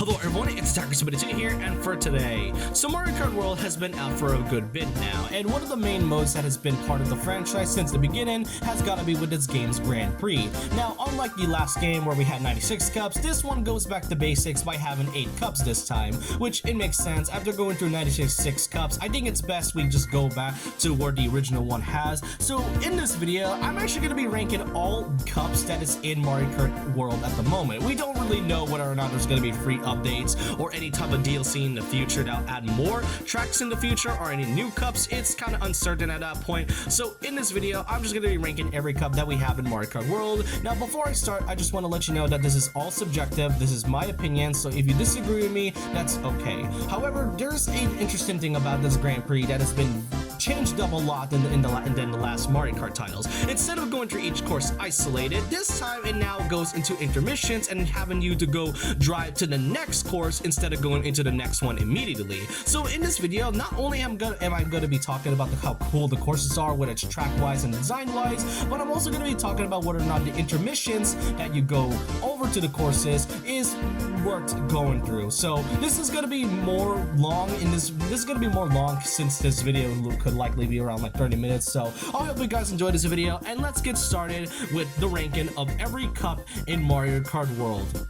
Hello everyone, it's Attacker72 here, and for today, so Mario Kart World has been out for a good bit now, and one of the main modes that has been part of the franchise since the beginning has got to be with this game's Grand Prix. Now, unlike the last game where we had 96 cups, this one goes back to basics by having 8 cups this time, which it makes sense. After going through 96 cups, I think it's best we just go back to where the original one has. So in this video, I'm actually going to be ranking all cups that is in Mario Kart World at the moment. We don't really know whether or not there's going to be free updates or any type of DLC in the future that'll add more tracks in the future or any new cups. It's kind of uncertain at that point. So in this video, I'm just going to be ranking every cup that we have in Mario Kart World. Now before I start, I just want to let you know that this is all subjective. This is my opinion, so if you disagree with me, that's okay. However, there's an interesting thing about this Grand Prix that has been changed up a lot than the last Mario Kart titles. Instead of going through each course isolated, this time it now goes into intermissions and having you to go drive to the next course instead of going into the next one immediately. So in this video, not only am I going to be talking about how cool the courses are, whether it's track-wise and design-wise, but I'm also going to be talking about whether or not the intermissions that you go over to the courses is worth going through. So this is going to be more long this is going to be more long since this video could likely be around like 30 minutes. So I hope you guys enjoyed this video, and let's get started with the ranking of every cup in Mario Kart World.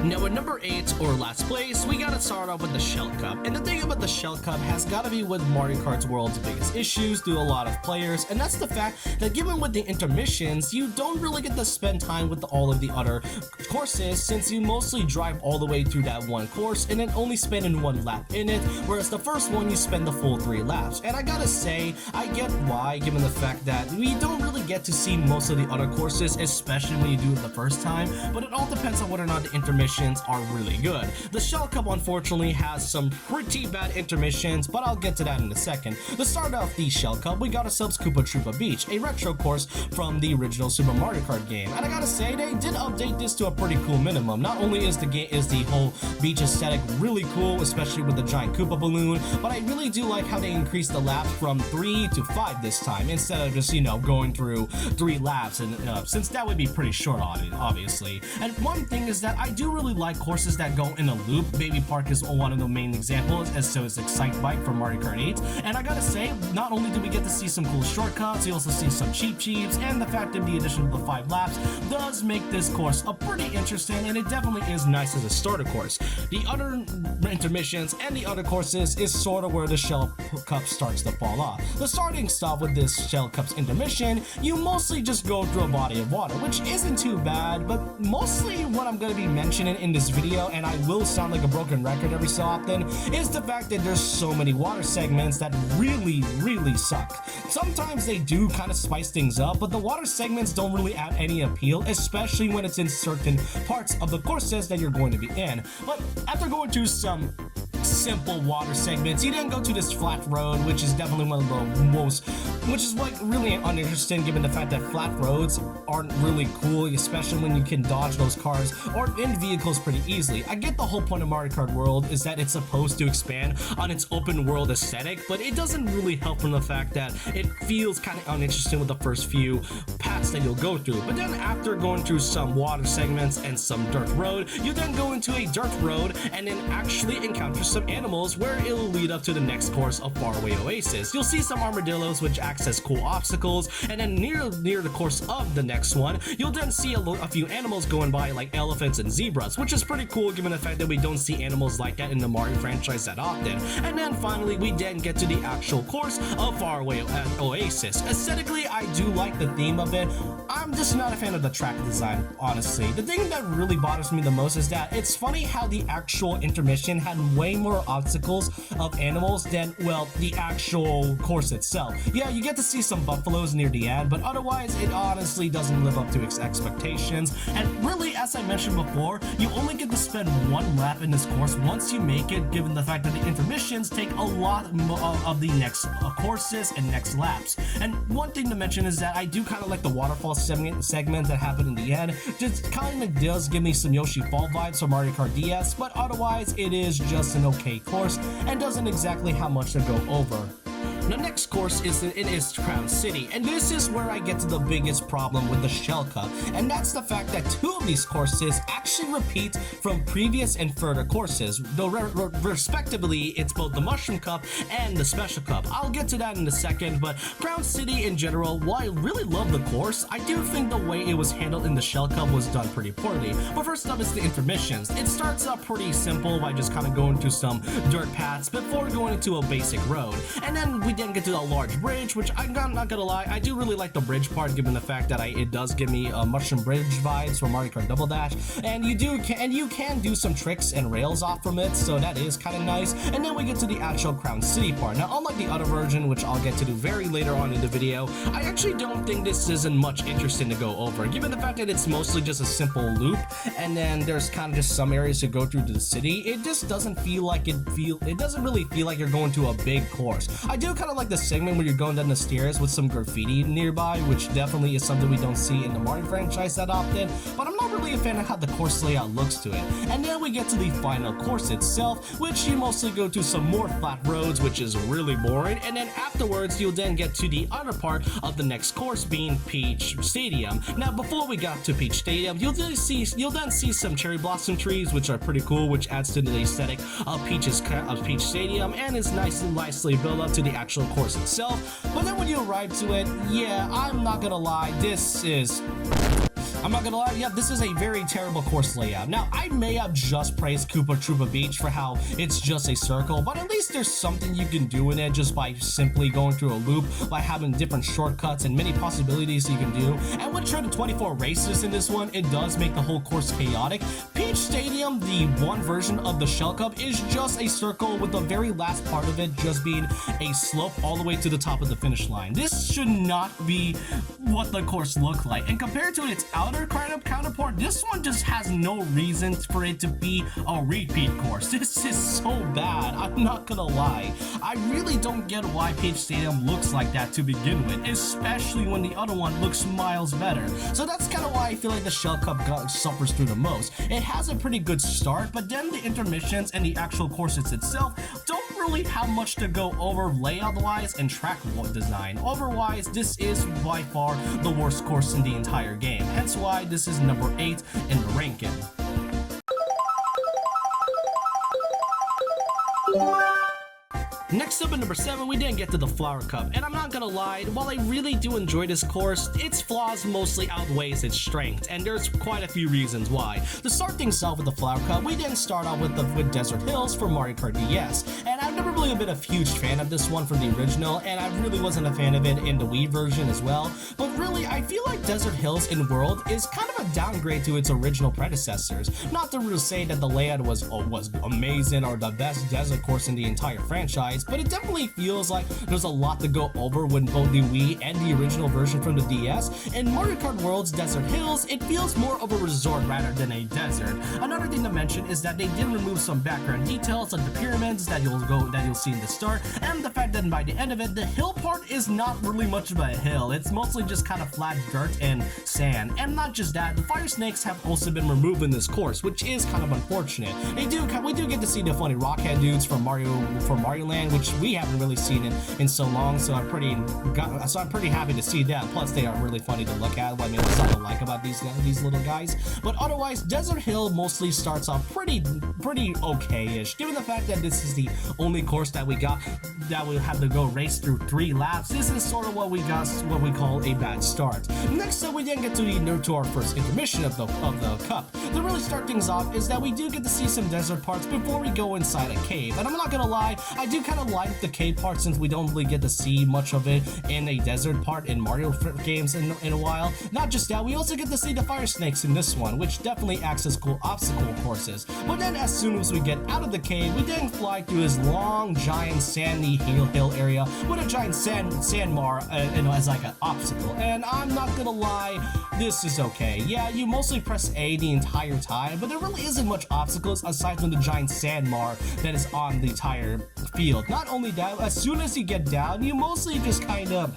Now at number 8, or last place, we gotta start off with the Shell Cup. And the thing about the Shell Cup has gotta be with Mario Kart World's biggest issues to a lot of players, and that's the fact that given with the intermissions, you don't really get to spend time with all of the other courses, since you mostly drive all the way through that one course and then only spending 1 lap in it, whereas the first one you spend the full 3 laps. And I gotta say, I get why, given the fact that we don't really get to see most of the other courses, especially when you do it the first time, but it all depends on whether or not the intermissions are really good. The Shell Cup unfortunately has some pretty bad intermissions, but I'll get to that in a second. To start off the Shell Cup, we got ourselves Koopa Troopa Beach, a retro course from the original Super Mario Kart game. And I gotta say, they did update this to a pretty cool minimum. Not only is the whole beach aesthetic really cool, especially with the giant Koopa balloon, but I really do like how they increased the laps from 3 to 5 this time, instead of just, you know, going through 3 laps, and since that would be pretty short on it, obviously. And one thing is that I do really like courses that go in a loop. Baby Park is one of the main examples, as so is Excite Bike from Mario Kart 8. And I gotta say, not only do we get to see some cool shortcuts, you also see some cheeps, and the fact that the addition of the 5 laps does make this course a pretty interesting, and it definitely is nice as a starter course. The other intermissions and the other courses is sort of where the Shell Cup starts to fall off. The starting stop with this Shell Cup's intermission, you mostly just go through a body of water, which isn't too bad, but mostly what I'm going to be mentioning in this video, and I will sound like a broken record every so often, is the fact that there's so many water segments that really suck. Sometimes they do kind of spice things up, but the water segments don't really add any appeal, especially when it's in certain parts of the courses that you're going to be in. But after going through some simple water segments, you then go to this flat road, which is definitely one of the most, which is like really uninteresting given the fact that flat roads aren't really cool, especially when you can dodge those cars or in vehicles pretty easily. I get the whole point of Mario Kart World is that it's supposed to expand on its open world aesthetic, but it doesn't really help from the fact that it feels kind of uninteresting with the first few paths that you'll go through. But then after going through some water segments and some dirt road, you then go into a dirt road and then actually encounter some animals where it'll lead up to the next course of Faraway Oasis. You'll see some armadillos which acts as cool obstacles, and then near the course of the next one, you'll then see a few animals going by like elephants and zebras, which is pretty cool given the fact that we don't see animals like that in the Mario franchise that often. And then finally, we then get to the actual course of Faraway Oasis. Aesthetically, I do like the theme of it. I'm just not a fan of the track design, honestly. The thing that really bothers me the most is that it's funny how the actual intermission had way more obstacles of animals than, well, the actual course itself. Yeah, you get to see some buffaloes near the end, but otherwise it honestly doesn't live up to its expectations. And really, as I mentioned before, you only get to spend 1 lap in this course once you make it, given the fact that the intermissions take a lot of the next courses and next laps. And one thing to mention is that I do kind of like the waterfall segment that happened in the end. Just kind of does give me some Yoshi Fall vibes from Mario Kart DS, but otherwise it is just an okay course and doesn't exactly have much to go over. The next course is Crown City, and this is where I get to the biggest problem with the Shell Cup, and that's the fact that 2 of these courses actually repeat from previous and further courses, though respectively it's both the Mushroom Cup and the Special Cup. I'll get to that in a second, but Crown City in general, while I really love the course, I do think the way it was handled in the Shell Cup was done pretty poorly. But first up is the intermissions. It starts up pretty simple by just kind of going through some dirt paths before going into a basic road, and then we then get to a large bridge, which I'm not gonna lie, I do really like the bridge part, given the fact that it does give me Mushroom Bridge vibes from Mario Kart Double Dash, and you can do some tricks and rails off from it, so that is kind of nice. And then we get to the actual Crown City part. Now, unlike the other version, which I'll get to do very later on in the video, I actually don't think this isn't much interesting to go over, given the fact that it's mostly just a simple loop, and then there's kind of just some areas to go through to the city. It just doesn't feel like it doesn't really feel like you're going to a big course. I do kind of like the segment where you're going down the stairs with some graffiti nearby, which definitely is something we don't see in the Mario franchise that often, but I'm not really a fan of how the course layout looks to it. And then we get to the final course itself, which you mostly go to some more flat roads, which is really boring, and then afterwards you'll then get to the other part of the next course, being Peach Stadium. Now, before we got to Peach Stadium, you'll then see some cherry blossom trees, which are pretty cool, which adds to the aesthetic of Peach Stadium, and is nicely built up to the actual course itself. But then when you arrive to it, yeah, I'm not gonna lie, this is a very terrible course layout. Now, I may have just praised Koopa Troopa Beach for how it's just a circle, but at least there's something you can do in it just by simply going through a loop, by having different shortcuts and many possibilities you can do. And with 24 races in this one, it does make the whole course chaotic. Peach Stadium, the one version of the Shell Cup, is just a circle with the very last part of it just being a slope all the way to the top of the finish line. This should not be what the course looked like, and compared to its outer counterpart, this one just has no reason for it to be a repeat course. This is so bad, I'm not gonna lie. I really don't get why Peach Stadium looks like that to begin with, especially when the other one looks miles better. So that's kind of why I feel like the Shell Cup suffers through the most. It has a pretty good start, but then the intermissions and the actual courses itself don't really have much to go over layout-wise and track design. Otherwise, this is by far the worst course in the entire game, hence why this is number 8 in the ranking. Next up at number 7, we didn't get to the Flower Cup, and I'm not gonna lie, while I really do enjoy this course, its flaws mostly outweighs its strengths, and there's quite a few reasons why. To start things off with the Flower Cup, we didn't start off with Desert Hills for Mario Kart DS, and I've never really been a huge fan of this one from the original, and I really wasn't a fan of it in the Wii version as well, but really, I feel like Desert Hills in World is kind of a downgrade to its original predecessors. Not to really say that the layout was amazing or the best desert course in the entire franchise, but it definitely feels like there's a lot to go over with both the Wii and the original version from the DS. In Mario Kart World's Desert Hills, it feels more of a resort rather than a desert. Another thing to mention is that they did remove some background details like the pyramids that you'll see in the start, and the fact that by the end of it, the hill part is not really much of a hill. It's mostly just kind of flat dirt and sand. And not just that, the fire snakes have also been removed in this course, which is kind of unfortunate. We do get to see the funny rockhead dudes from Mario Land, which we haven't really seen in so long, so I'm pretty happy to see that. Plus, they are really funny to look at. I mean, what's not to like about these little guys? But otherwise, Desert Hill mostly starts off pretty okay-ish. Given the fact that this is the only course that we got that we have to go race through 3 laps, this is sort of what we call a bad start. Next up, we then get to our first intermission of the cup. To really start things off is that we do get to see some desert parts before we go inside a cave. And I'm not gonna lie, I do kind of like the cave part since we don't really get to see much of it in a desert part in Mario games in a while. Not just that, we also get to see the fire snakes in this one, which definitely acts as cool obstacle courses. But then as soon as we get out of the cave, we then fly through this long, giant, sandy hill area with a giant sandbar as like an obstacle. And I'm not gonna lie, this is okay. Yeah, you mostly press A the entire time, but there really isn't much obstacles aside from the giant sandbar that is on the entire field. Not only down, as soon as you get down, you mostly just kind of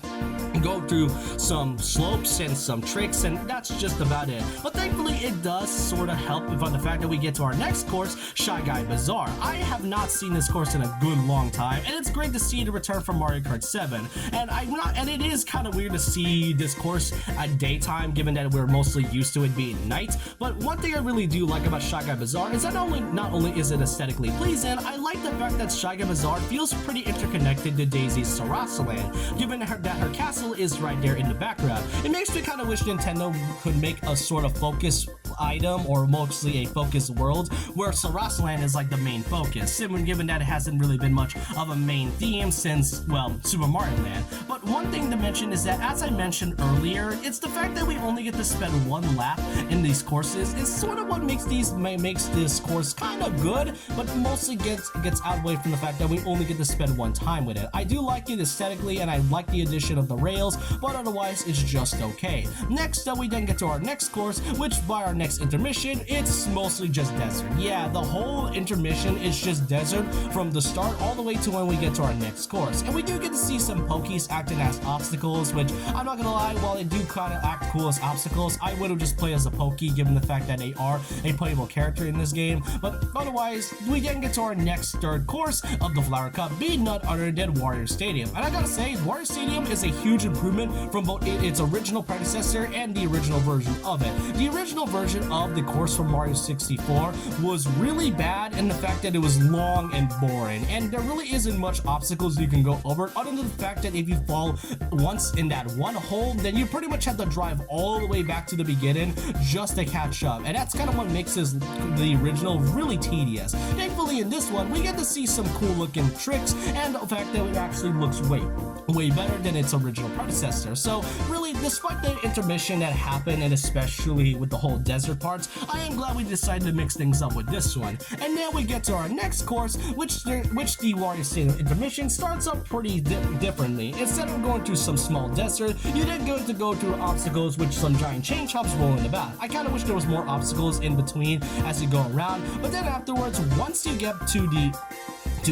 go through some slopes and some tricks, and that's just about it. But thankfully it does sort of help from the fact that we get to our next course, Shy Guy Bazaar. I have not seen this course in a good long time, and it's great to see the return from Mario Kart 7. And it is kind of weird to see this course at daytime, given that we're mostly used to it being night. But one thing I really do like about Shy Guy Bazaar is that not only is it aesthetically pleasing, I like the fact that Shy Guy Bazaar feels pretty interconnected to Daisy's Sarasaland, given that her castle is right there in the background. It makes me kind of wish Nintendo could make a sort of focus item, or mostly a focus world, where Sarasaland is like the main focus, given that it hasn't really been much of a main theme since, well, Super Mario Land. But one thing to mention is that, as I mentioned earlier, it's the fact that we only get to spend one lap in these courses is sort of what makes this course kind of good, but mostly gets outweighed from the fact that we only get to spend one time with it. I do like it aesthetically, and I like the addition of the rails, but otherwise it's just okay. Next we then get to our next course, which by our next intermission, it's mostly just desert. Yeah, the whole intermission is just desert from the start all the way to when we get to our next course. And we do get to see some Pokies acting as obstacles, which I'm not gonna lie, while they do kind of act cool as obstacles, I would have just played as a Pokey given the fact that they are a playable character in this game. But otherwise, we then get to our next third course of the Flower Cup, being none other than Warrior Stadium. And I gotta say, Warrior Stadium is a huge improvement from both its original predecessor and the original version of it. The original version of the course from Mario 64 was really bad in the fact that it was long and boring, and there really isn't much obstacles you can go over, other than the fact that if you fall once in that one hole, then you pretty much have to drive all the way back to the beginning just to catch up, and that's kind of what makes the original really tedious. Thankfully in this one, we get to see some cool looking tricks, and the fact that it actually looks way better than its original predecessor. So really, despite the intermission that happened, and especially with the whole desert parts, I am glad we decided to mix things up with this one. And now we get to our next course, which the Warrior Stadium intermission starts up pretty differently. Instead of going through some small desert, you then go through obstacles with some giant chain chomps rolling about. I kind of wish there was more obstacles in between as you go around, but then afterwards, once you get to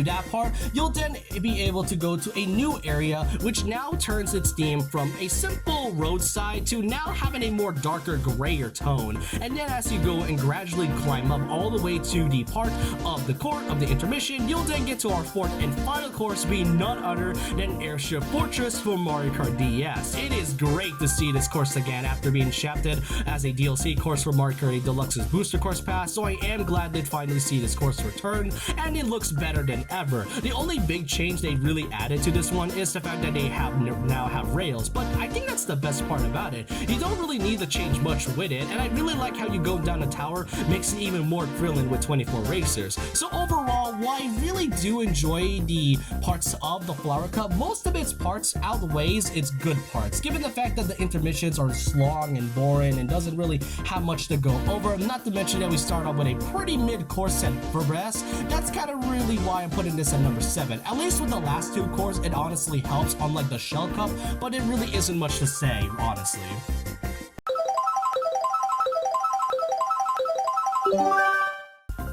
that part, you'll then be able to go to a new area, which now turns its theme from a simple roadside to now having a more darker grayer tone. And then as you go and gradually climb up all the way to the part of the court of the intermission, you'll then get to our fourth and final course, being none other than Airship Fortress for Mario Kart DS. It is great to see this course again after being shafted as a DLC course for Mario Kart 8 Deluxe's Booster Course Pass, so I am glad to finally see this course return, and it looks better than ever. The only big change they really added to this one is the fact that they now have rails, but I think that's the best part about it. You don't really need to change much with it, and I really like how you go down the tower makes it even more thrilling with 24 racers. So overall, while I really do enjoy the parts of the Flower Cup, most of its parts outweighs its good parts, given the fact that the intermissions are long and boring and doesn't really have much to go over, not to mention that we start off with a pretty mid-course set for rest. That's kind of really why I'm putting this at number 7. At least with the last two cores, it honestly helps, unlike the Shell Cup, but it really isn't much to say, honestly.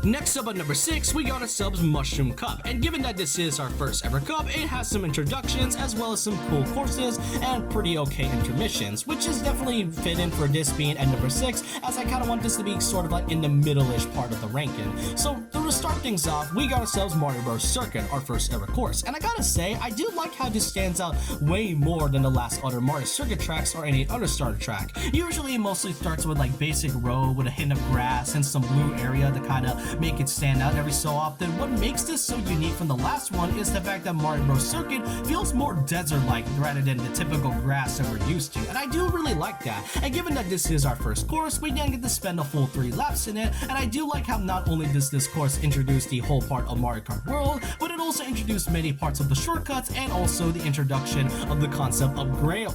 Next up at number 6, we got ourselves Mushroom Cup, and given that this is our first ever cup, it has some introductions as well as some cool courses and pretty okay intermissions, which is definitely fit in for this being at number 6, as I kind of want this to be sort of like in the middle-ish part of the ranking. So to start things off, we got ourselves Mario Bros. Circuit, our first ever course, and I gotta say, I do like how this stands out way more than the last other Mario Circuit tracks or any other starter track. Usually it mostly starts with like basic road with a hint of grass and some blue area to kind of make it stand out every so often. What makes this so unique from the last one is the fact that Mario Bros. Circuit feels more desert-like rather than the typical grass that we're used to, and I do really like that. And given that this is our first course, we then get to spend a full 3 laps in it, and I do like how not only does this course introduce the whole part of Mario Kart World, but it also introduced many parts of the shortcuts and also the introduction of the concept of rail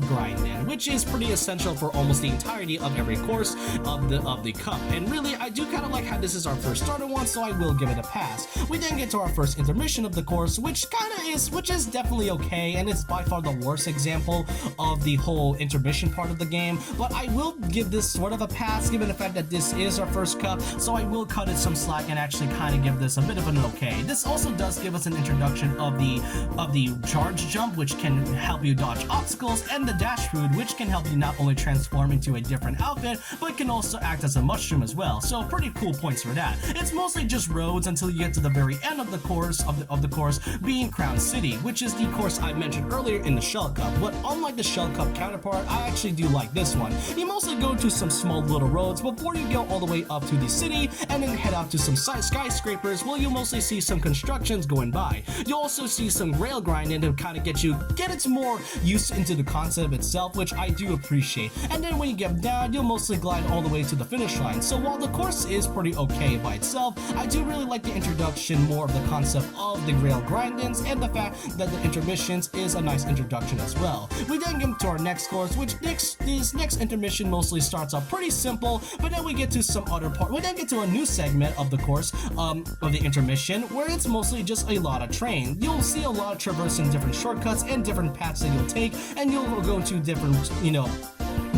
grinding, which is pretty essential for almost the entirety of every course of the cup. And really, I do kind of like how this is our first starter one, so I will give it a pass. We then get to our first intermission of the course, which is definitely okay, and it's by far the worst example of the whole intermission part of the game, but I will give this sort of a pass given the fact that this is our first cup, so I will cut it some slack and actually kind of give this a bit of an okay. This also does give us an introduction of the charge jump, which can help you dodge obstacles, and the dash food, which can help you not only transform into a different outfit, but can also act as a mushroom as well. So pretty cool points for that. It's mostly just roads until you get to the very end of the course, being Crown City, which is the course I mentioned earlier in the Shell Cup. But unlike the Shell Cup counterpart, I actually do like this one. You mostly go to some small little roads before you go all the way up to the city, and then head out to some skyscrapers where you'll mostly see some constructions going by. You'll also see some rail grinding to kind of get it more used into the concept itself, which I do appreciate. And then when you get down, you'll mostly glide all the way to the finish line. So while the course is pretty okay by itself, I do really like the introduction more of the concept of the rail grindings, and the fact that the intermissions is a nice introduction as well. We then get to our next course, which this next intermission mostly starts off pretty simple, but then we get to some other part. We then get to a new segment of the course, of the intermission, where it's mostly just a lot of train. You'll see a lot of traversing different shortcuts and different paths that you'll take, and you'll go to different,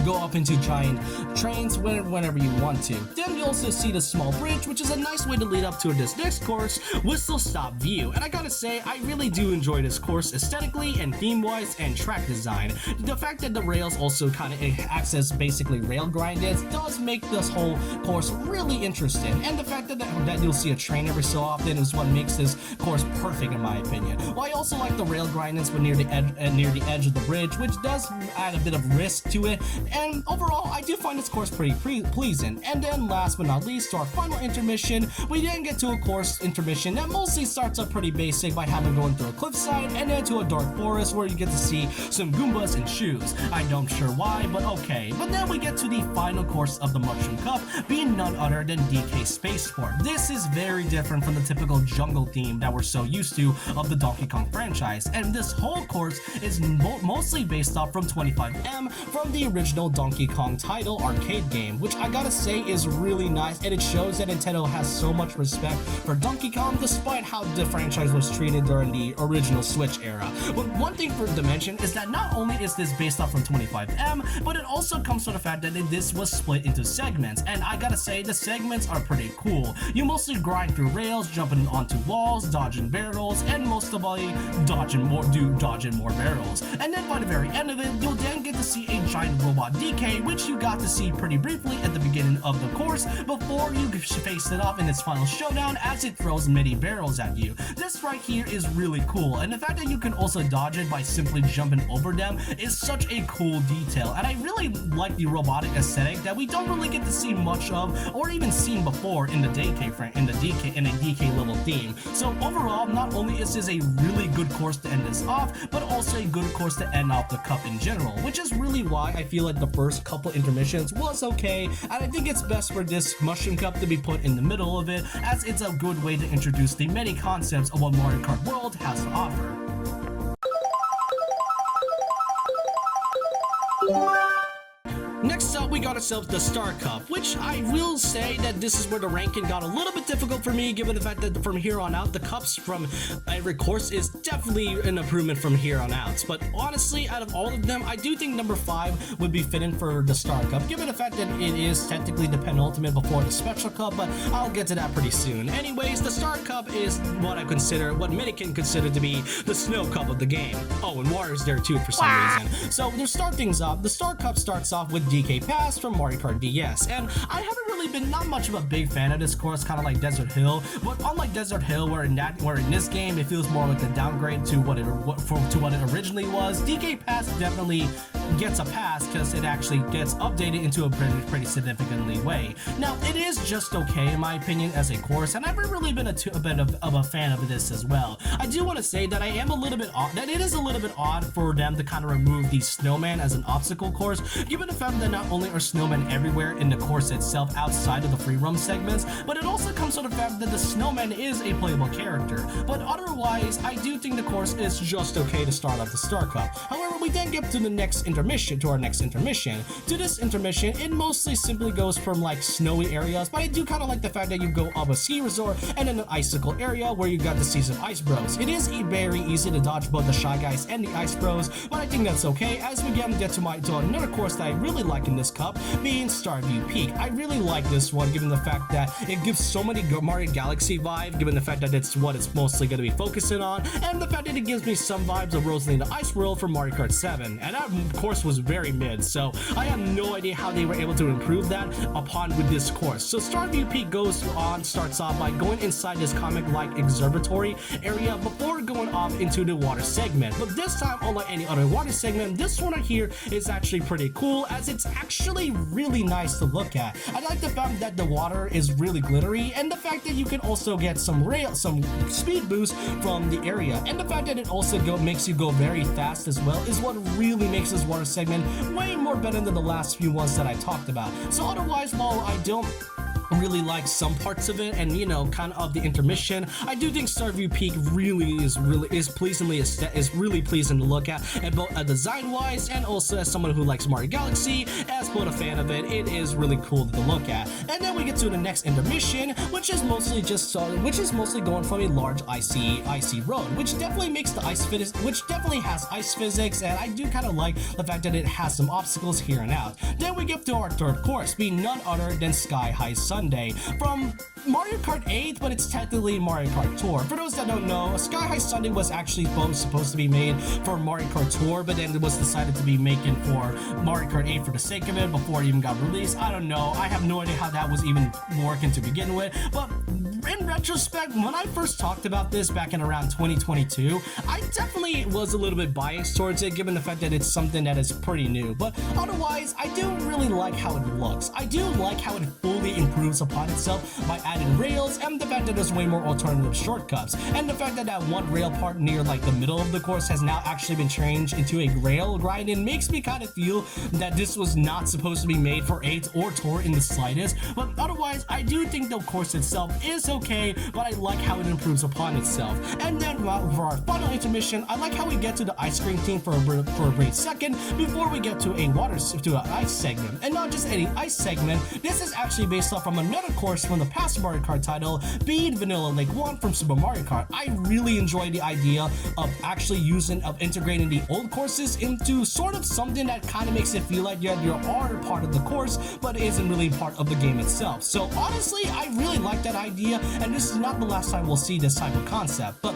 go up into giant trains whenever you want to. Then you also see the small bridge, which is a nice way to lead up to this next course, Whistle Stop View. And I gotta say, I really do enjoy this course aesthetically and theme-wise and track design. The fact that the rails also kind of acts as basically rail grinders does make this whole course really interesting. And the fact that you'll see a train every so often is what makes this course perfect in my opinion. Well, I also like the rail grindings but near the edge of the bridge, which does add a bit of risk to it. And overall, I do find this course pretty pleasing. And then last but not least, to our final intermission, we then get to a course intermission that mostly starts up pretty basic by having going through a cliffside and then to a dark forest where you get to see some Goombas and shoes. I don't sure why, but okay. But then we get to the final course of the Mushroom Cup, being none other than DK Spaceport. This is very different from the typical jungle theme that we're so used to of the Donkey Kong franchise, and this whole course is mostly based off from 25M from the original Donkey Kong title arcade game, which I gotta say is really nice, and it shows that Nintendo has so much respect for Donkey Kong despite how the franchise was treated during the original Switch era. But one thing to mention is that not only is this based off from 25M, but it also comes from the fact that this was split into segments, and I gotta say the segments are pretty cool. You mostly grind through rails, jumping onto walls, dodging barrels, and most of all dodging more barrels. And then by the very end of it, you'll then get to see a giant robot DK, which you got to see pretty briefly at the beginning of the course before you face it off in its final showdown as it throws many barrels at you. This right here is really cool, and the fact that you can also dodge it by simply jumping over them is such a cool detail, and I really like the robotic aesthetic that we don't really get to see much of or even seen before in the DK level theme. So overall, not only is this a really good course to end this off, but also a good course to end off the cup in general, which is really why I feel like the first couple intermissions was okay, and I think it's best for this Mushroom Cup to be put in the middle of it, as it's a good way to introduce the many concepts of what Mario Kart World has to offer. Next up, we got ourselves the Star Cup, which I will say that this is where the ranking got a little bit difficult for me, given the fact that from here on out, the cups from every course is definitely an improvement from here on out. But honestly, out of all of them, I do think number 5 would be fitting for the Star Cup, given the fact that it is technically the penultimate before the Special Cup, but I'll get to that pretty soon. Anyways, the Star Cup is what many can consider to be the Snow Cup of the game. Oh, and Wario's there too for some reason. So to start things off, the Star Cup starts off with DK Pass from Mario Kart DS, and I haven't really been not much of a big fan of this course, kind of like Desert Hill, but unlike Desert Hill, where in this game it feels more like a downgrade to what it originally was, DK Pass definitely gets a pass because it actually gets updated into a pretty significantly way. Now, it is just okay in my opinion as a course, and I've really been a bit of a fan of this as well. I do want to say that it is a little bit odd for them to kind of remove the snowman as an obstacle course, given the fact that not only are snowmen everywhere in the course itself outside of the free roam segments, but it also comes from the fact that the snowman is a playable character. But otherwise, I do think the course is just okay to start off the Star Cup. However, we then get to the next intermission, to our next intermission. To this intermission, it mostly simply goes from like snowy areas, but I do kind of like the fact that you go up a ski resort and then an icicle area where you got to see some ice bros. It is very easy to dodge both the Shy Guys and the ice bros, but I think that's okay as we get to another course that I really like in this cup, being Starview Peak. I really like this one given the fact that it gives so many Mario Galaxy vibe, given the fact that it's what it's mostly going to be focusing on, and the fact that it gives me some vibes of Rosalie the Ice World from Mario Kart 7, and that course was very mid, so I have no idea how they were able to improve that upon with this course. So Starview Peak starts off by going inside this comic-like observatory area before going off into the water segment, but this time, unlike any other water segment, this one right here is actually pretty cool as it's actually really nice to look at. I like the fact that the water is really glittery, and the fact that you can also get some speed boost from the area, and the fact that it also makes you go very fast as well is what really makes this water segment way more better than the last few ones that I talked about. So otherwise, while I don't really like some parts of it and kind of the intermission, I do think Starview Peak really is really pleasing to look at, and both design wise and also as someone who likes Mario Galaxy, as both a fan of it, it is really cool to look at. And then we get to the next intermission, which is mostly going from a large icy road, which definitely makes the which definitely has ice physics, and I do kind of like the fact that it has some obstacles here and out. Then we get to our third course, being none other than Sky High Sunday from Mario Kart 8, but it's technically Mario Kart Tour. For those that don't know, Sky High Sunday was actually supposed to be made for Mario Kart Tour, but then it was decided to be making for Mario Kart 8 for the sake of it before it even got released. I don't know. I have no idea how that was even working to begin with, but in retrospect, when I first talked about this back in around 2022, I definitely was a little bit biased towards it, given the fact that it's something that is pretty new. But otherwise, I do really like how it looks. I do like how it fully improves upon itself by adding rails, and the fact that there's way more alternative shortcuts, and the fact that that one rail part near like the middle of the course has now actually been changed into a rail grinding makes me kind of feel that this was not supposed to be made for 8 or Tour in the slightest. But otherwise, I do think the course itself is okay, but I like how it improves upon itself. And then for our final intermission, I like how we get to the ice cream team for a brief second before we get to an ice segment. And not just any ice segment, this is actually based off from another course from the past Mario Kart title, being Vanilla Lake 1 from Super Mario Kart. I really enjoy the idea of actually integrating the old courses into sort of something that kind of makes it feel like you are part of the course, but isn't really part of the game itself. So honestly, I really like that idea, and this is not the last time we'll see this type of concept. But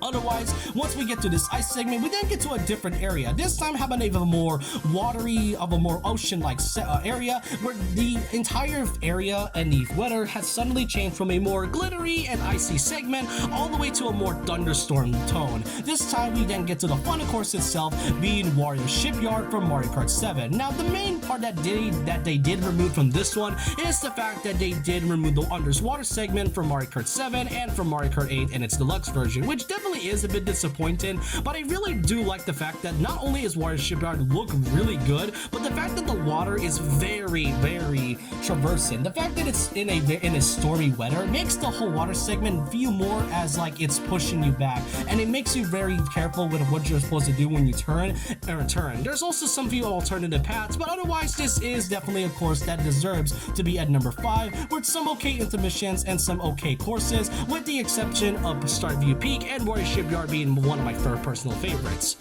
otherwise, once we get to this ice segment, we then get to a different area. This time having a more watery, of a more ocean-like area, where the entire area and the weather has suddenly changed from a more glittery and icy segment all the way to a more thunderstorm tone. This time we then get to the final course itself, being Wario Shipyard from Mario Kart 7. Now the main part that they did remove from this one is the fact that they did remove the underwater segment from Mario Kart 7 and from Mario Kart 8 in its deluxe version, which definitely is a bit disappointing, but I really do like the fact that not only is Wario Shipyard look really good, but the fact that the water is very, very traversing. The fact that it's in a stormy weather makes the whole water segment feel more as like it's pushing you back, and it makes you very careful with what you're supposed to do when you turn. There's also some few alternative paths, but otherwise this is definitely a course that deserves to be at number 5, with some okay intermissions and some okay courses, with the exception of Starview Peak and Wario Shipyard being one of my third personal favorites.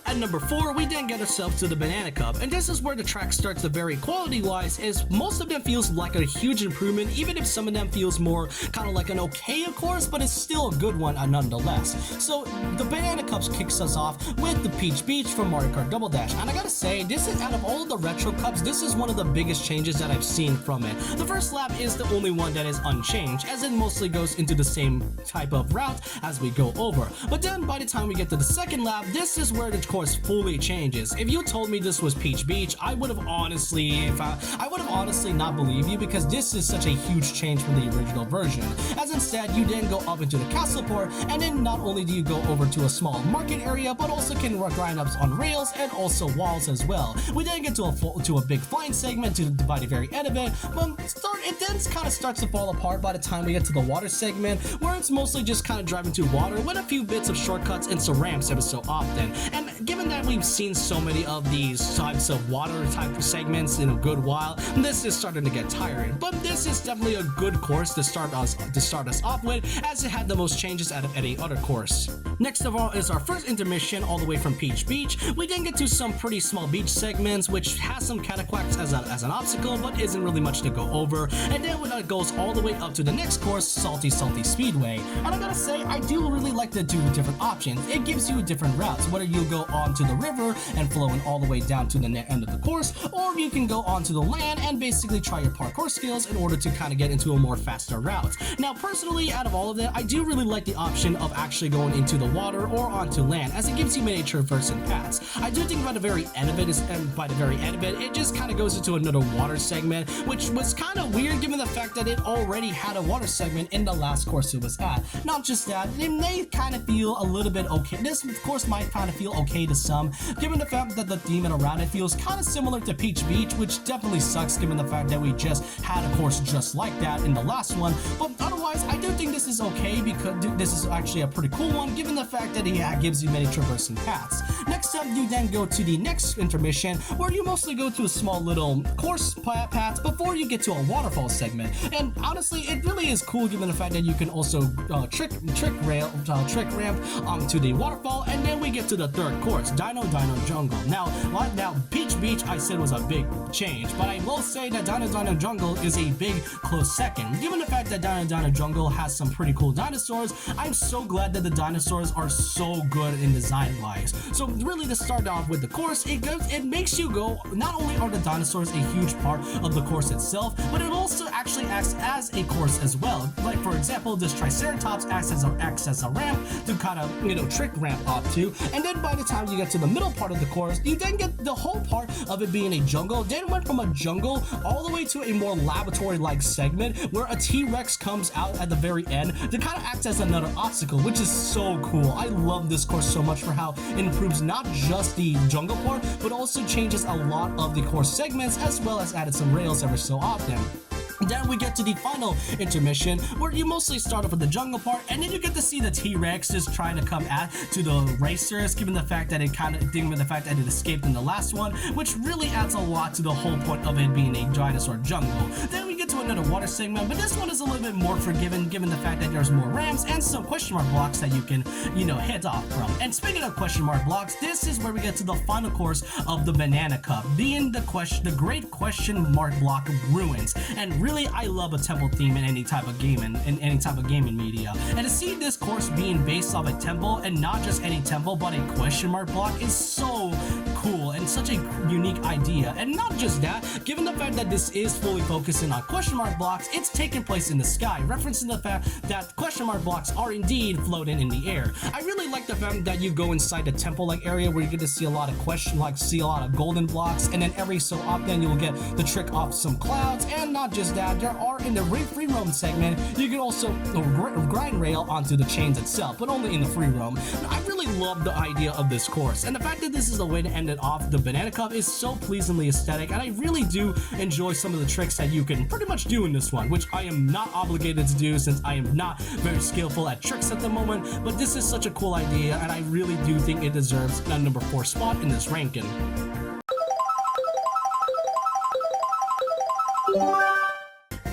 At number 4, we then get ourselves to the Banana Cup, and this is where the track starts to vary quality-wise, as most of them feels like a huge improvement, even if some of them feels more kind of like an okay of course, but it's still a good one nonetheless. So the Banana Cups kicks us off with the Peach Beach from Mario Kart Double Dash, and I gotta say, this is, out of all the retro cups, this is one of the biggest changes that I've seen from it. The first lap is the only one that is unchanged, as it mostly goes into the same type of route as we go over, but then by the time we get to the second lap, this is where the course course fully changes. If you told me this was Peach Beach, I would have honestly not believed you, because this is such a huge change from the original version. As instead, you then go up into the castle port, and then not only do you go over to a small market area, but also can grind ups on rails and also walls as well. We then get to a big flying segment by the very end of it, but it then kind of starts to fall apart by the time we get to the water segment, where it's mostly just kind of driving through water with a few bits of shortcuts and some ramps every so often. And given that we've seen so many of these types of water type of segments in a good while, this is starting to get tiring. But this is definitely a good course to start us off with, as it had the most changes out of any other course. Next of all is our first intermission all the way from Peach Beach. We then get to some pretty small beach segments, which has some cataquacks as an obstacle, but isn't really much to go over. And then when it goes all the way up to the next course, Salty Speedway. And I gotta say, I do really like the two different options. It gives you different routes, whether you go onto the river and flowing all the way down to the end of the course, or you can go onto the land and basically try your parkour skills in order to kind of get into a more faster route. Now, personally, out of all of that, I do really like the option of actually going into the water or onto land, as it gives you many traversing paths. I do think by the very end of it, it just kind of goes into another water segment, which was kind of weird given the fact that it already had a water segment in the last course it was at. Not just that, it may kind of feel a little bit okay. This, of course, might kind of feel okay to some, given the fact that the theme around it feels kind of similar to Peach Beach, which definitely sucks given the fact that we just had a course just like that in the last one. But otherwise, I do think this is okay, because this is actually a pretty cool one, given the fact that it gives you many traversing paths. Next up, you then go to the next intermission, where you mostly go to a small little course path before you get to a waterfall segment. And honestly, it really is cool given the fact that you can also trick ramp to the waterfall. And then we get to the third course, Dino Jungle. Now Peach Beach I said was a big change, but I will say that Dino Jungle is a big close second. Given the fact that Dino Jungle has some pretty cool dinosaurs, I'm so glad that the dinosaurs are so good in design wise. So really, to start off with the course, it makes you go, not only are the dinosaurs a huge part of the course itself, but it also actually acts as a course as well. Like, for example, this Triceratops acts as a ramp to kind of, trick ramp up to. And then by the time you get to the middle part of the course, you then get the whole part of it being a jungle. Then went from a jungle all the way to a more laboratory-like segment where a T-Rex comes out at the very end to kind of act as another obstacle, which is so cool. I love this course so much for how it improves not just the jungle part, but also changes a lot of the course segments, as well as added some rails every so often. Then we get to the final intermission, where you mostly start off with the jungle part, and then you get to see the T-Rex just trying to come at to the racers, given the fact that it escaped in the last one, which really adds a lot to the whole point of it being a dinosaur jungle. Then we get to another water segment, but this one is a little bit more forgiving, given the fact that there's more ramps and some question mark blocks that you can, hit off from. And speaking of question mark blocks, this is where we get to the final course of the Banana Cup, being the great question mark block ruins. And really, I love a temple theme in any type of game in any type of gaming media. And to see this course being based off a temple, and not just any temple, but a question mark block, is so cool and such a unique idea. And not just that, given the fact that this is fully focusing on question mark blocks, it's taking place in the sky, referencing the fact that question mark blocks are indeed floating in the air. I really like the fact that you go inside the temple-like area where you get to see a lot of golden blocks, and then every so often you will get the trick off some clouds. And not just that, there are in the free roam segment, you can also grind rail onto the chains itself, but only in the free roam. I really love the idea of this course, and the fact that this is the way to end it off the Banana Cup is so pleasingly aesthetic, and I really do enjoy some of the tricks that you can pretty much do in this one, which I am not obligated to do since I am not very skillful at tricks at the moment. But this is such a cool idea, and I really do think it deserves a number 4 spot in this ranking.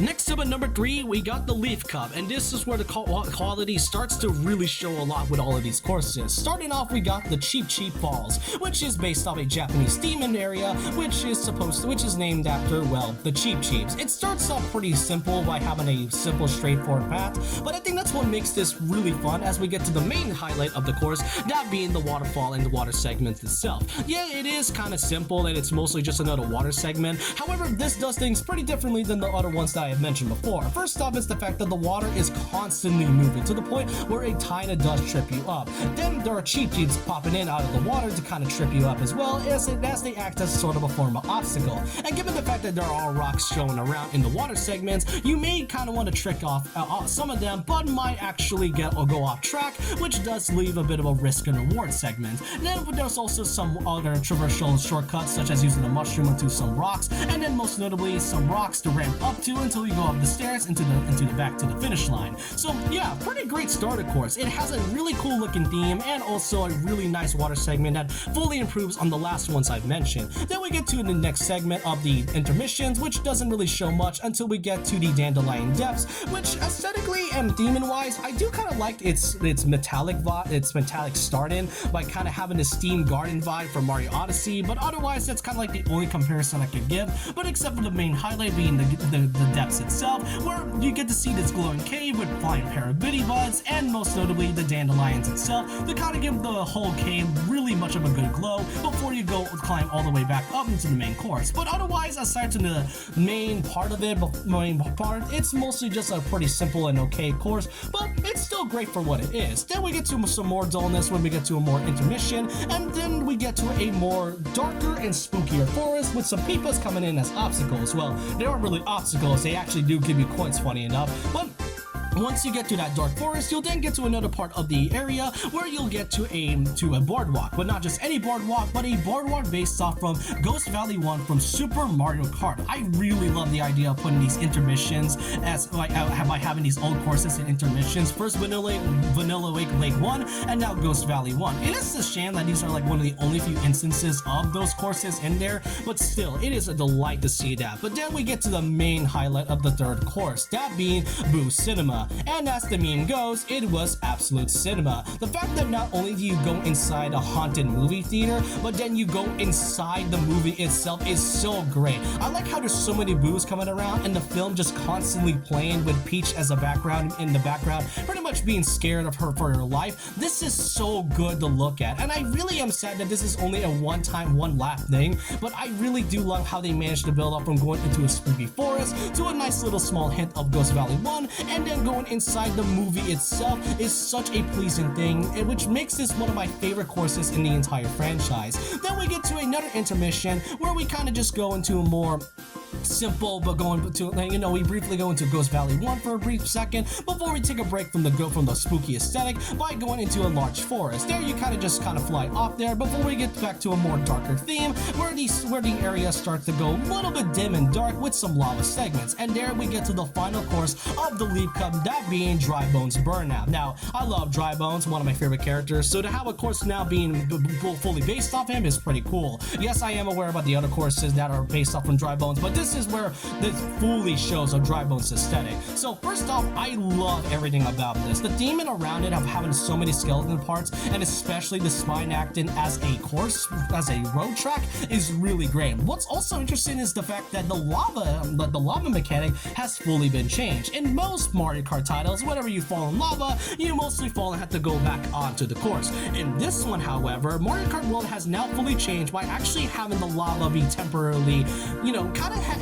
Next up at number 3, we got the Leaf Cup, and this is where the quality starts to really show a lot with all of these courses. Starting off, we got the Cheep Falls, which is based off a Japanese theme area, which is named after, well, the Cheeps. It starts off pretty simple by having a simple, straightforward path, but I think that's what makes this really fun as we get to the main highlight of the course, that being the waterfall and the water segment itself. Yeah, it is kind of simple, and it's mostly just another water segment. However, this does things pretty differently than the other ones that I have mentioned before. First off is the fact that the water is constantly moving to the point where it kinda does trip you up. Then there are cheat jeeps popping in out of the water to kind of trip you up as well, as they act as sort of a form of obstacle. And given the fact that there are rocks showing around in the water segments, you may kind of want to trick off some of them, but might actually go off track, which does leave a bit of a risk and reward segment. And then there's also some other traversal shortcuts, such as using a mushroom onto some rocks, and then most notably some rocks to ramp up to until you go up the stairs into the back to the finish line. So yeah, pretty great starter course. It has a really cool looking theme and also a really nice water segment that fully improves on the last ones I've mentioned. Then we get to the next segment of the intermissions, which doesn't really show much until we get to the Dandelion Depths, which aesthetically and theming wise, I do kind of like its metallic start in by kind of having this steam garden vibe from Mario Odyssey, but otherwise that's kind of like the only comparison I could give, but except for the main highlight being the depths itself, where you get to see this glowing cave with flying parabiddy buds, and most notably the dandelions itself to kind of give the whole cave really much of a good glow before you go climb all the way back up into the main course. But otherwise, aside from the main part of it, it's mostly just a pretty simple and okay course, but it's still great for what it is. Then we get to some more dullness when we get to a more intermission, and then we get to a more darker and spookier forest with some peepas coming in as obstacles. Well, they aren't really obstacles, they actually do give you coins, funny enough, but once you get to that dark forest, you'll then get to another part of the area where you'll get to a boardwalk, but not just any boardwalk, but a boardwalk based off from Ghost Valley 1 from Super Mario Kart. I really love the idea of putting these intermissions as by having these old courses in intermissions. First Vanilla Lake 1, and now Ghost Valley 1. It is a shame that these are like one of the only few instances of those courses in there, but still, it is a delight to see that. But then we get to the main highlight of the third course, that being Boo Cinema. And as the meme goes, it was absolute cinema. The fact that not only do you go inside a haunted movie theater, but then you go inside the movie itself is so great. I like how there's so many boos coming around and the film just constantly playing with Peach as a background in the background, pretty much being scared of her for her life. This is so good to look at, and I really am sad that this is only a one-time, one-lap thing, but I really do love how they managed to build up from going into a spooky forest to a nice little small hint of Ghost Valley 1, and then going inside the movie itself is such a pleasing thing, which makes this one of my favorite courses in the entire franchise. Then we get to another intermission where we kind of just go into a more simple, but we briefly go into Ghost Valley 1 for a brief second before we take a break from the spooky aesthetic by going into a large forest. There you kind of fly off there before we get back to a more darker theme where the area starts to go a little bit dim and dark with some lava segments. And there we get to the final course of the Leap Cup, that being Dry Bones Burnout. Now, I love Dry Bones, one of my favorite characters, so to have a course now being fully based off him is pretty cool. Yes, I am aware about the other courses that are based off from Dry Bones, but this is where this fully shows a Dry Bones aesthetic. So first off, I love everything about this. The theming around it of having so many skeleton parts, and especially the spine acting as a course, as a road track, is really great. What's also interesting is the fact that the lava mechanic has fully been changed. In most Mario Kart titles, whenever you fall in lava, you mostly fall and have to go back onto the course. In this one, however, Mario Kart World has now fully changed by actually having the lava be temporarily,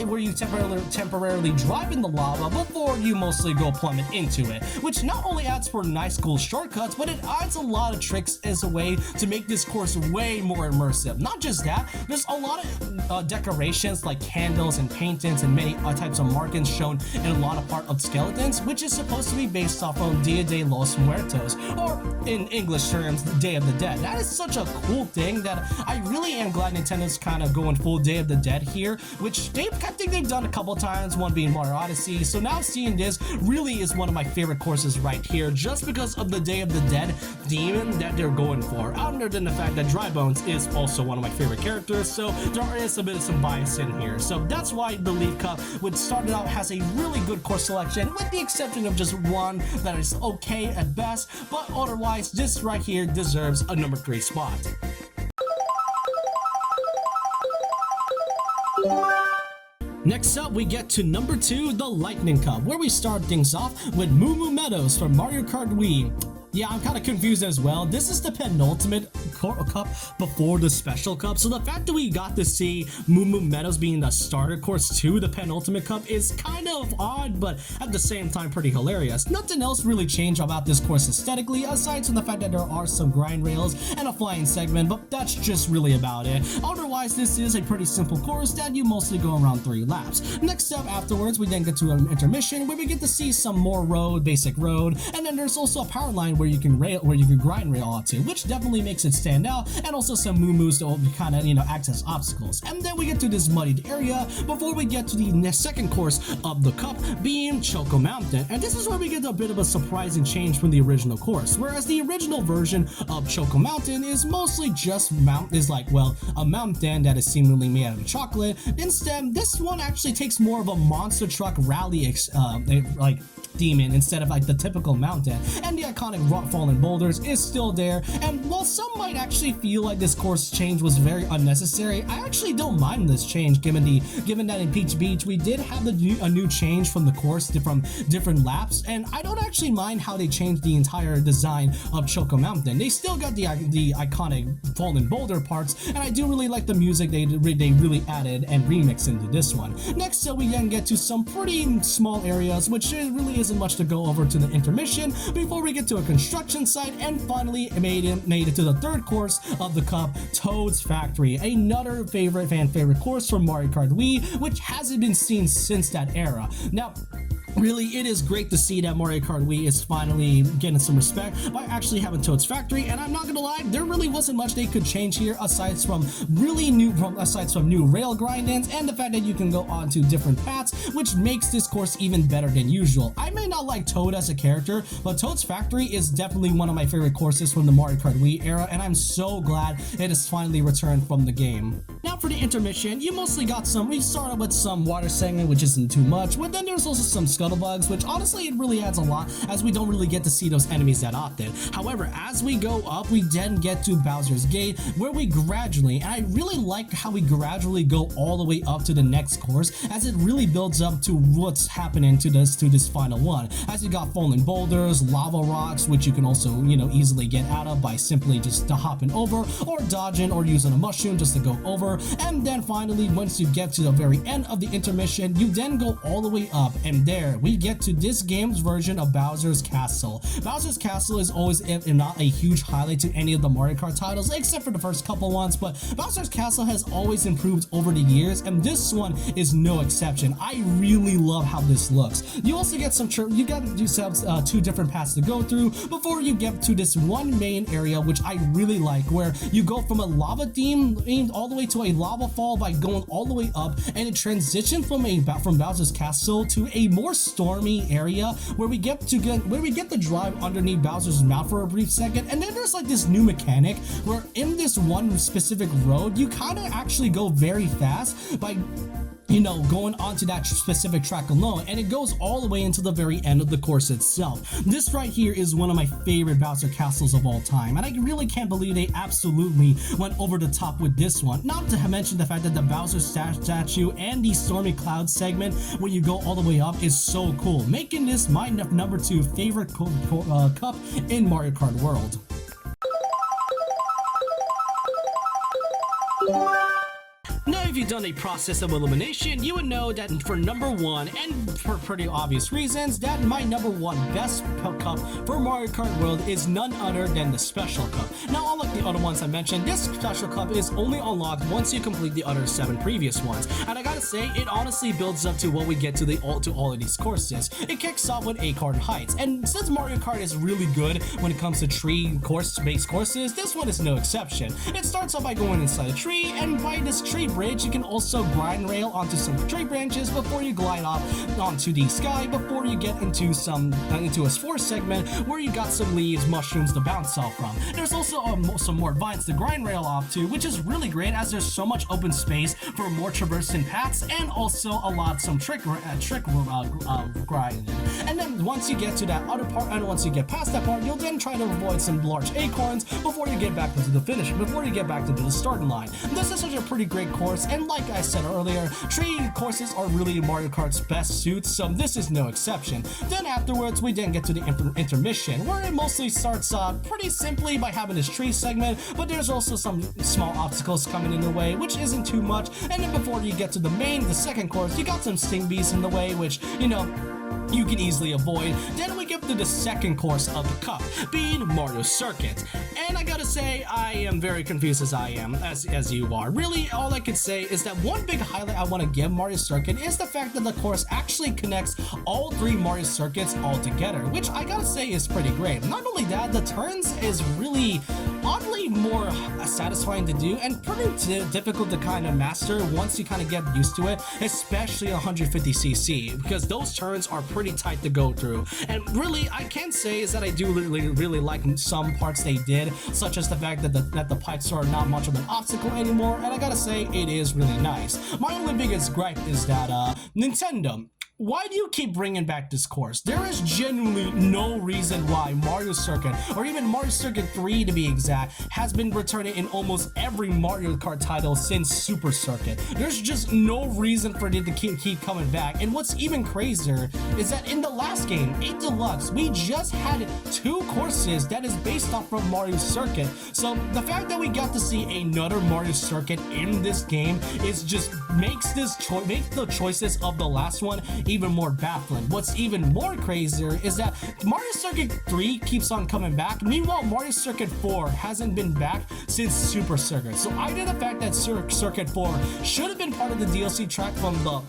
where you temporarily drive in the lava before you mostly go plummet into it, which not only adds for nice cool shortcuts, but it adds a lot of tricks as a way to make this course way more immersive. Not just that, there's a lot of decorations like candles and paintings and many types of markings shown in a lot of part of skeletons, which is supposed to be based off of Dia de los Muertos, or in English terms, Day of the Dead. That is such a cool thing that I really am glad Nintendo's kind of going full Day of the Dead here, which I think they've done a couple times, one being Mario Odyssey. So now seeing this really is one of my favorite courses right here, just because of the Day of the Dead theme that they're going for, other than the fact that Dry Bones is also one of my favorite characters, so there is a bit of some bias in here. So that's why the Leaf Cup, which started out, has a really good course selection, with the exception of just one that is okay at best, but otherwise this right here deserves a number 3 spot. Next up, we get to number 2, the Lightning Cup, where we start things off with Moo Moo Meadows from Mario Kart Wii. Yeah, I'm kind of confused as well. This is the penultimate Cup before the Special Cup, so the fact that we got to see Moo Moo Meadows being the starter course to the penultimate cup is kind of odd, but at the same time pretty hilarious. Nothing else really changed about this course aesthetically, aside from the fact that there are some grind rails and a flying segment, but that's just really about it. Otherwise, this is a pretty simple course that you mostly go around 3 laps. Next up afterwards, we then get to an intermission where we get to see some more road, basic road, and then there's also a power line where you can grind rail onto, which definitely makes it stand out, and also some moo-moos to kind of, access obstacles. And then we get to this muddied area before we get to the second course of the cup, being Choco Mountain. And this is where we get a bit of a surprising change from the original course, whereas the original version of Choco Mountain is mostly just a mountain that is seemingly made out of chocolate. Instead, this one actually takes more of a monster truck rally demon instead of the typical mountain, and the iconic rock fallen boulders is still there. And while some might actually feel like this course change was very unnecessary, I actually don't mind this change given that in Peach Beach we did have a new change from the course from different laps, and I don't actually mind how they changed the entire design of Choco Mountain. They still got the iconic fallen boulder parts, and I do really like the music they really added and remixed into this one. Next we then get to some pretty small areas, which really isn't much to go over to the intermission before we get to a construction site, and finally made it to the third course of the cup, Toad's Factory, another fan favorite course from Mario Kart Wii, which hasn't been seen since that era. Now, really, it is great to see that Mario Kart Wii is finally getting some respect by actually having Toad's Factory, and I'm not gonna lie, there really wasn't much they could change here aside from new rail grind-ins and the fact that you can go onto different paths, which makes this course even better than usual. I may not like Toad as a character, but Toad's Factory is definitely one of my favorite courses from the Mario Kart Wii era, and I'm so glad it has finally returned from the game. Now for the intermission, you mostly got we started with some water segment, which isn't too much, but then there's also some scuttlebugs, which honestly it really adds a lot as we don't really get to see those enemies that often. However, as we go up, we then get to Bowser's Gate, where we gradually, and I really like how we gradually go all the way up to the next course, as it really builds up to what's happening to this final one. As you got fallen boulders, lava rocks, which you can also easily get out of by simply just hopping over or dodging or using a mushroom just to go over. And then finally, once you get to the very end of the intermission, you then go all the way up, and there we get to this game's version of Bowser's Castle. Bowser's Castle is always, if not a huge highlight to any of the Mario Kart titles, except for the first couple ones, but Bowser's Castle has always improved over the years, and this one is no exception. I really love how this looks. You also get you got to do two different paths to go through before you get to this one main area, which I really like, where you go from a lava theme all the way to a lava fall by going all the way up, and it transitions from Bowser's Castle to a more stormy area where we get to drive underneath Bowser's mouth for a brief second. And then there's this new mechanic where in this one specific road you kind of actually go very fast by going onto that specific track alone, and it goes all the way into the very end of the course itself. This right here is one of my favorite Bowser castles of all time, and I really can't believe they absolutely went over the top with this one. Not to mention the fact that the Bowser statue and the Stormy Cloud segment where you go all the way up is so cool, making this my number 2 favorite cup in Mario Kart World. Now, if you've done a process of elimination, you would know that for number 1, and for pretty obvious reasons, that my number 1 best cup for Mario Kart World is none other than the Special Cup. Now, unlike the other ones I mentioned, this Special Cup is only unlocked once you complete the other 7 previous ones, and I gotta say, it honestly builds up to what we get to all of these courses. It kicks off with Acorn Heights, and since Mario Kart is really good when it comes to tree-based courses, this one is no exception. It starts off by going inside a tree, and by this tree bridge, you can also grind rail onto some tree branches before you glide off onto the sky, before you get into a fourth segment where you got some leaves, mushrooms to bounce off from. There's also some more vines to grind rail off to, which is really great as there's so much open space for more traversing paths, and also some trick grinding. And then once you get to that other part, and once you get past that part, you'll then try to avoid some large acorns before you get back into the finish, before you get back into the starting line. This is such a pretty great course, and like I said earlier, tree courses are really Mario Kart's best suits, so this is no exception. Then afterwards, we then get to the intermission, where it mostly starts pretty simply by having this tree segment, but there's also some small obstacles coming in the way, which isn't too much, and then before you get to the second course, you got some sting beasts in the way, which, you know, you can easily avoid. Then we get to the second course of the cup, being Mario Circuit. And I gotta say, I am very confused as you are. Really, all I can say is that one big highlight I want to give Mario Circuit is the fact that the course actually connects all 3 Mario Circuits all together, which I gotta say is pretty great. Not only that, the turns is really oddly more satisfying to do and pretty difficult to kind of master once you kind of get used to it, especially 150cc, because those turns are pretty tight to go through. And really, I can say is that I do really like some parts they did, such as the fact that the pipes are not much of an obstacle anymore, and I gotta say, it is really nice. My only biggest gripe is that Nintendo, why do you keep bringing back this course? There is genuinely no reason why Mario Circuit, or even Mario Circuit 3 to be exact, has been returning in almost every Mario Kart title since Super Circuit. There's just no reason for it to keep coming back. And what's even crazier is that in the last game, 8 Deluxe, we just had 2 courses that is based off from Mario Circuit. So the fact that we got to see another Mario Circuit in this game is just makes the choices of the last one even more baffling. What's even more crazier is that Mario Circuit 3 keeps on coming back. Meanwhile, Mario Circuit 4 hasn't been back since Super Circuit. So either the fact that Circuit 4 should have been part of the DLC track from the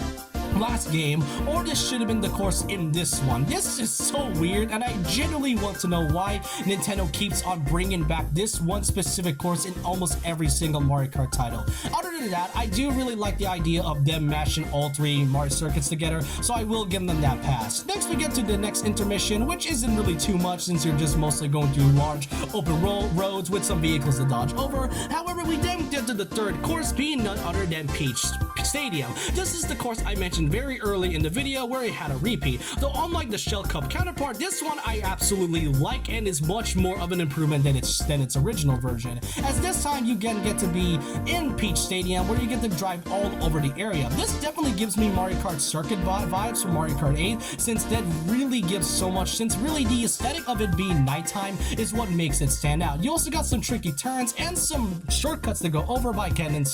last game, or this should have been the course in this one. This is so weird, and I genuinely want to know why Nintendo keeps on bringing back this one specific course in almost every single Mario Kart title. Other than that, I do really like the idea of them mashing all 3 Mario Circuits together, so I will give them that pass. Next, we get to the next intermission, which isn't really too much since you're just mostly going through large open roads with some vehicles to dodge over. However, we then get to the third course, being none other than Peach Stadium. This is the course I mentioned very early in the video where it had a repeat, though unlike the Shell Cup counterpart, this one I absolutely like and is much more of an improvement than its original version, as this time you get to be in Peach Stadium where you get to drive all over the area. This definitely gives me Mario Kart Circuit vibes from Mario Kart 8, since that really gives so much, since really the aesthetic of it being nighttime is what makes it stand out. You also got some tricky turns and some shortcuts to go over by getting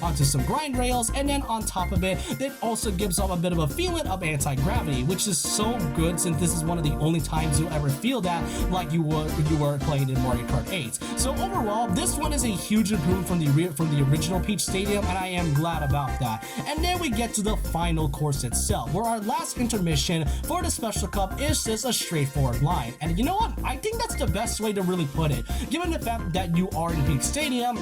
onto some grind rails, and then on top of it, it also gives off a bit of a feeling of anti-gravity, which is so good since this is one of the only times you'll ever feel that like you were playing in Mario Kart 8. So overall, this one is a huge improvement from the original Peach Stadium, and I am glad about that. And then we get to the final course itself, where our last intermission for the Special Cup is just a straightforward line. And you know what? I think that's the best way to really put it. Given the fact that you are in Peach Stadium,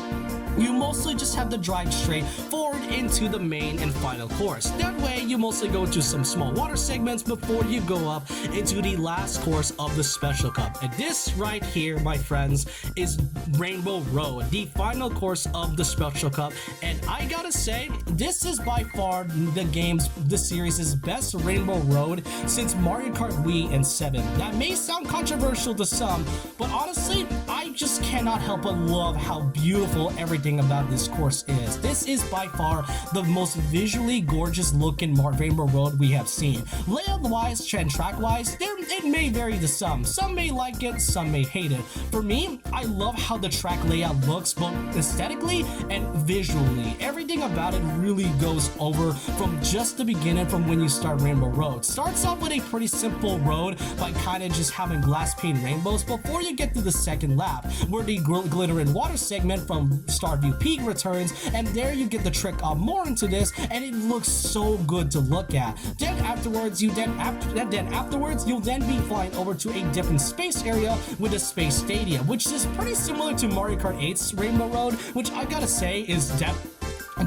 you mostly just have to drive straight forward into the main and final course. That way, you mostly go to some small water segments before you go up into the last course of the Special Cup. And this right here, my friends, is Rainbow Road, the final course of the Special Cup. And I gotta say, this is by far the series' best Rainbow Road since Mario Kart Wii and 7. That may sound controversial to some, but honestly, I just cannot help but love how beautiful everything about this course is. This is by far the most visually gorgeous looking Rainbow Road we have seen. Layout wise and track wise, it may vary to some. Some may like it, some may hate it. For me, I love how the track layout looks both aesthetically and visually. Everything about it really goes over from just the beginning, from when you start Rainbow Road. Starts off with a pretty simple road by kind of just having glass pane rainbows before you get to the second lap, where the glitter and water segment from Starview Peak returns, and there you get the trick more into this, and it looks so good to look at. Then afterwards, you'll then be flying over to a different space area with a Space Stadium, which is pretty similar to Mario Kart 8's Rainbow Road, which I gotta say is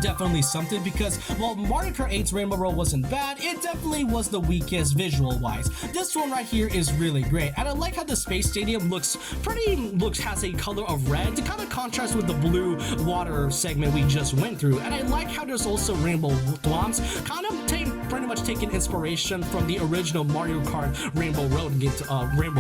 definitely something, because while Mario Kart 8's Rainbow Road wasn't bad, it definitely was the weakest visual wise. This one right here is really great, and I like how the Space Stadium has a color of red to kind of contrast with the blue water segment we just went through. And I like how there's also rainbow thwomps, kind of pretty much taking inspiration from the original Mario Kart Rainbow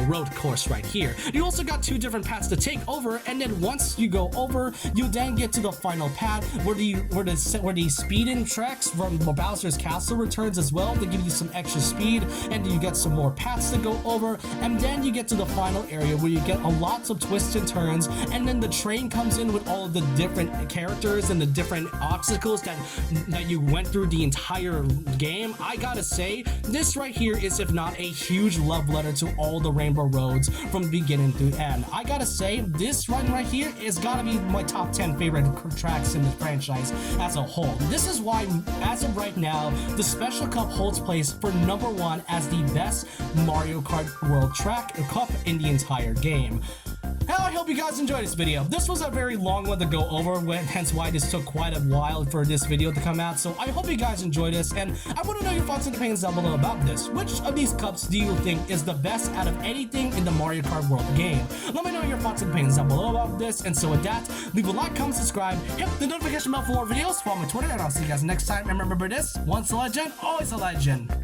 Road course right here. You also got 2 different paths to take over, and then once you go over, you then get to the final path where where the speeding tracks from Bowser's Castle returns as well to give you some extra speed, and you get some more paths to go over, and then you get to the final area where you get a lots of twists and turns, and then the train comes in with all of the different characters and the different obstacles that you went through the entire game. I gotta say, this right here is, if not a huge love letter to all the Rainbow Roads from beginning to end. I gotta say, this run right here is gotta be my top 10 favorite tracks in the franchise as a whole. This is why, as of right now, the Special Cup holds place for number 1 as the best Mario Kart World track cup in the entire game. Well, I hope you guys enjoyed this video. This was a very long one to go over, hence why this took quite a while for this video to come out. So I hope you guys enjoyed this, and I want to know your thoughts and opinions down below about this. Which of these cups do you think is the best out of anything in the Mario Kart World game? Let me know your thoughts and opinions down below about this. And so with that, leave a like, comment, subscribe, hit the notification bell for more videos, follow my Twitter, and I'll see you guys next time. And remember this, once a legend, always a legend.